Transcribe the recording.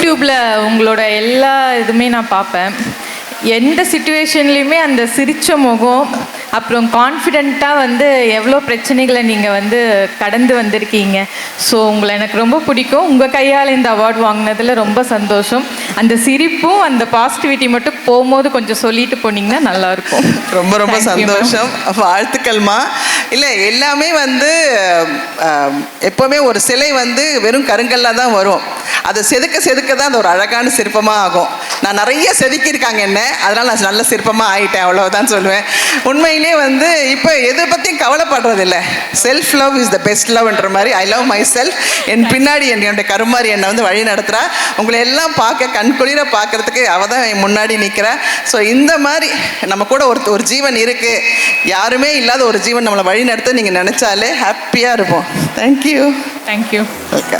யூடியூப்பில் உங்களோட எல்லா இதுவுமே நான் பார்ப்பேன். எந்த சுச்சுவேஷன்லேயுமே அந்த சிரித்த முகம், அப்புறம் கான்ஃபிடெண்ட்டாக வந்து எவ்வளோ பிரச்சனைகளை நீங்கள் வந்து கடந்து வந்திருக்கீங்க. ஸோ உங்களை எனக்கு ரொம்ப பிடிக்கும். உங்கள் கையால் இந்த அவார்டு வாங்கினதில் ரொம்ப சந்தோஷம். அந்த சிரிப்பும் அந்த பாசிட்டிவிட்டி மட்டும் போகும்போது கொஞ்சம் சொல்லிட்டு போனீங்கன்னா நல்லாயிருக்கும். ரொம்ப ரொம்ப சந்தோஷம், வாழ்த்துக்கள்மா. இல்லை, எல்லாமே வந்து எப்போவுமே ஒரு சிலை வந்து வெறும் கருங்கல்லாக தான் வரும். அதை செதுக்க செதுக்க தான் அது ஒரு அழகான சிற்பமாக ஆகும். நான் நிறைய செதுக்கியிருக்காங்க என்ன, அதனால் நான் நல்ல சிற்பமாக ஆகிட்டேன், அவ்வளோதான் சொல்லுவேன். உண்மையிலே வந்து இப்போ எதை பற்றியும் கவலைப்படுறதில்லை. Self love is the best லவ்ன்ற மாதிரி ஐ லவ் மை செல்ஃப். என் பின்னாடி என்னுடைய கருமாரி என்னை வந்து வழி நடத்துகிறா. உங்களை எல்லாம் பார்க்க கண்குளிர பார்க்குறதுக்கு அவள் தான் என் முன்னாடி நிற்கிறா. ஸோ இந்த மாதிரி நம்ம கூட ஒரு ஜீவன் இருக்குது, யாருமே இல்லாத ஒரு ஜீவன் நம்மளை வழி நடத்த நீங்கள் நினச்சாலே ஹாப்பியாக இருப்போம். தேங்க்யூ. தேங்க்யூ. ஓகே.